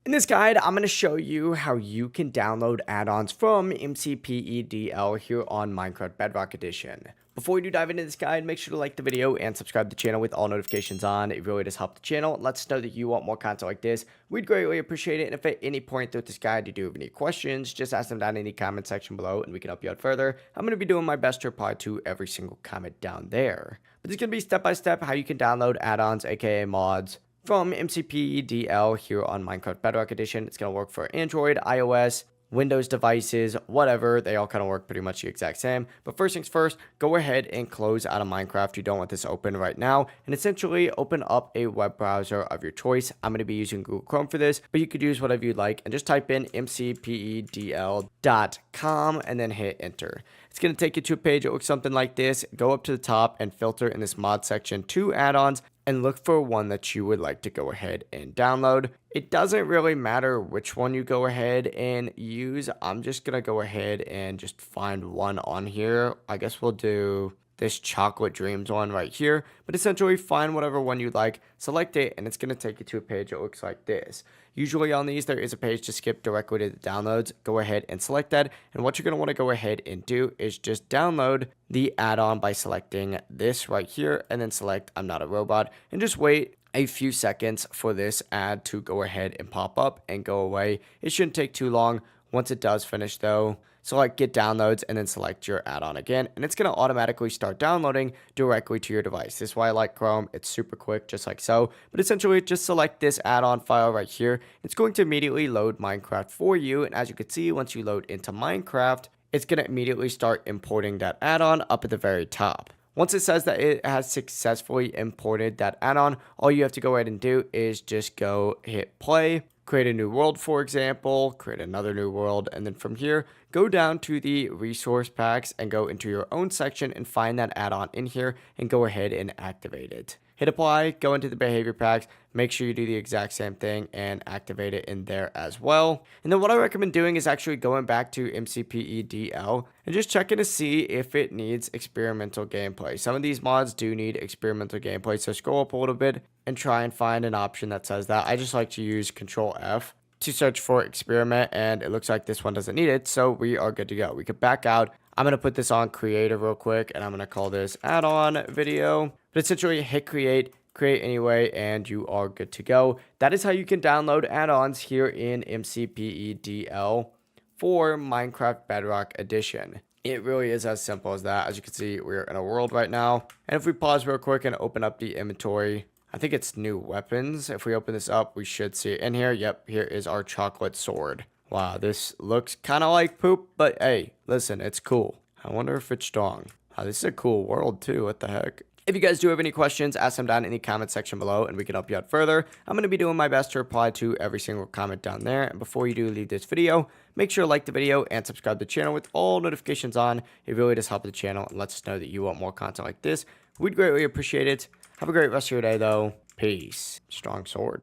In this guide, I'm going to show you how you can download add-ons from MCPEDL here on Minecraft Bedrock Edition. Before we do dive into this guide, make sure to like the video and subscribe to the channel with all notifications on. It really does help the channel. It lets us know that you want more content like this. We'd greatly appreciate it. And if at any point throughout this guide you do have any questions, just ask them down in the comment section below and we can help you out further. I'm going to be doing my best to reply to every single comment down there. But this is going to be step-by-step how you can download add-ons, aka mods, from MCPEDL here on Minecraft Bedrock Edition. It's going to work for Android, iOS, Windows devices, whatever. They all kind of work pretty much the exact same. But first things first, go ahead and close out of Minecraft. You don't want this open right now. And essentially open up a web browser of your choice. I'm going to be using Google Chrome for this, but you could use whatever you'd like. And just type in mcpedl.com and then hit enter. It's going to take you to a page that looks something like this. Go up to the top and filter in this mod section to add-ons and look for one that you would like to go ahead and download. It doesn't really matter which one you go ahead and use. I'm just going to go ahead and just find one on here. I guess we'll do this Chocolate Dreams one right here, but essentially find whatever one you like, select it, and it's going to take you to a page that looks like this. Usually on these, there is a page to skip directly to the downloads. Go ahead and select that, and what you're going to want to go ahead and do is just download the add-on by selecting this right here, and then select I'm Not a Robot, and just wait a few seconds for this ad to go ahead and pop up and go away. It shouldn't take too long. Once it does finish though, select get downloads and then select your add-on again, and it's going to automatically start downloading directly to your device. This is why I like Chrome. It's super quick, just like so. But essentially just select this add-on file right here. It's going to immediately load Minecraft for you, and as you can see, once you load into Minecraft, it's going to immediately start importing that add-on up at the very top. Once it says that it has successfully imported that add-on, all you have to go ahead and do is just go hit play, create a new world, for example, create another new world, and then from here, go down to the resource packs and go into your own section and find that add-on in here and go ahead and activate it. Hit apply, go into the behavior packs, make sure you do the exact same thing and activate it in there as well. And then what I recommend doing is actually going back to MCPEDL and just checking to see if it needs experimental gameplay. Some of these mods do need experimental gameplay, so scroll up a little bit and try and find an option that says that. I just like to use Control F to search for experiment, and it looks like this one doesn't need it, so we are good to go. We could back out. I'm going to put this on creative real quick, and I'm going to call this add-on video. But essentially, hit create anyway, and you are good to go. That is how you can download add-ons here in MCPEDL for Minecraft Bedrock Edition. It really is as simple as that. As you can see, we're in a world right now. And if we pause real quick and open up the inventory, I think it's new weapons. If we open this up, we should see it in here. Yep, here is our chocolate sword. Wow, this looks kind of like poop, but hey, listen, it's cool. I wonder if it's strong. Oh, this is a cool world too. What the heck? If you guys do have any questions, ask them down in the comment section below and we can help you out further. I'm going to be doing my best to reply to every single comment down there. And before you do leave this video, make sure to like the video and subscribe to the channel with all notifications on. It really does help the channel and lets us know that you want more content like this. We'd greatly appreciate it. Have a great rest of your day though. Peace. Strong sword.